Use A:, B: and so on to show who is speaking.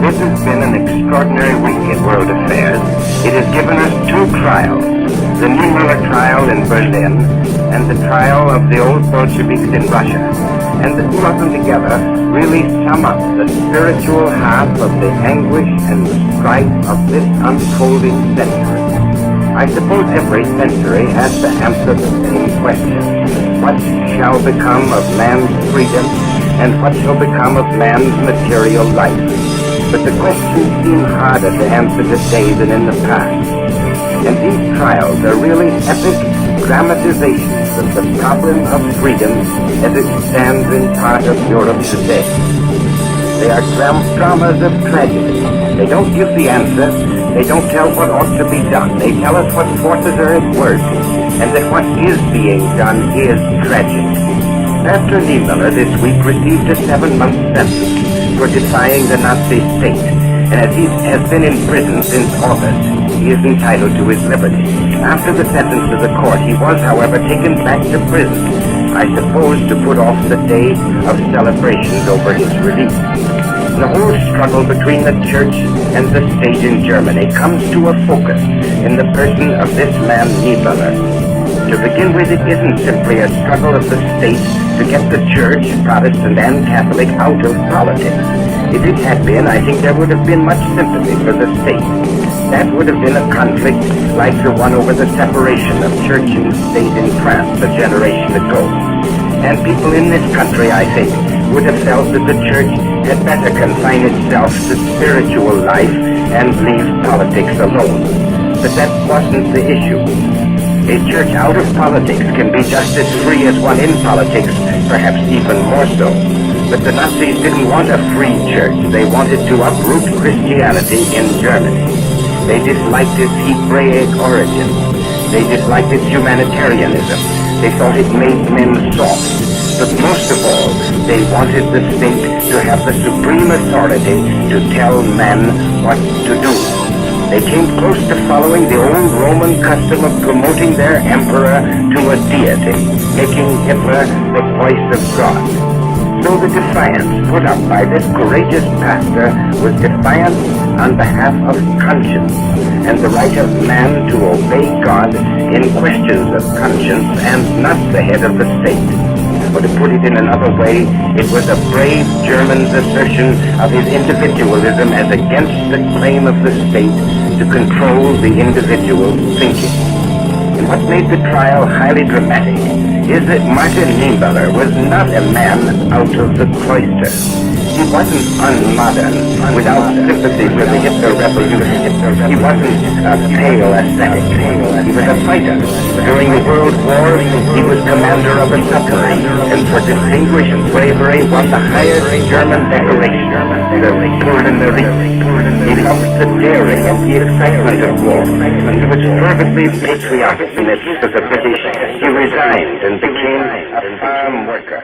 A: This has been an extraordinary week in world affairs. It has given us two trials, the Niemöller trial in Berlin and the trial of the old Bolsheviks in Russia. And the two of them together really sum up the spiritual half of the anguish and the strife of this unfolding century. I suppose every century has to answer the same question. What shall become of man's freedom and what shall become of man's material life? But the questions seem harder to answer today than in the past. And these trials are really epic dramatizations of the problem of freedom as it stands in part of Europe today. They are dramas of tragedy. They don't give the answer. They don't tell what ought to be done. They tell us what forces are at work and that what is being done is tragic. Pastor Niemöller this week received a 7-month sentence for defying the Nazi state, and as he has been in prison since August, he is entitled to his liberty. After the sentence of the court, he was, however, taken back to prison, I suppose to put off the day of celebrations over his release. The whole struggle between the church and the state in Germany comes to a focus in the person of this man Niemöller. To begin with, it isn't simply a struggle of the state to get the church, Protestant and Catholic, out of politics. If it had been, I think there would have been much sympathy for the state. That would have been a conflict like the one over the separation of church and state in France a generation ago. And people in this country, I think, would have felt that the church had better confine itself to spiritual life and leave politics alone. But that wasn't the issue. A church out of politics can be just as free as one in politics, perhaps even more so. But the Nazis didn't want a free church. They wanted to uproot Christianity in Germany. They disliked its Hebraic origin. They disliked its humanitarianism. They thought it made men soft. But most of all, they wanted the state to have the supreme authority to tell men what to do. They came close to following the old Roman custom of promoting their emperor to a deity, making Hitler the voice of God. So the defiance put up by this courageous pastor was defiance on behalf of conscience and the right of man to obey God in questions of conscience and not the head of the state. Or to put it in another way, it was a brave German's assertion of his individualism as against the claim of the state to control the individual's thinking. And what made the trial highly dramatic is that Martin Niemöller was not a man out of the cloister. He wasn't unmodern, without sympathy for the Hitler Revolution. He wasn't a pale ascetic. He was a fighter. During the World War, he was commander of a submarine, and for distinguished bravery won the highest German decoration, the Ritz. He loved the daring and the excitement of war. He was fervently patriotic in the midst of the British. He resigned and became a farm worker.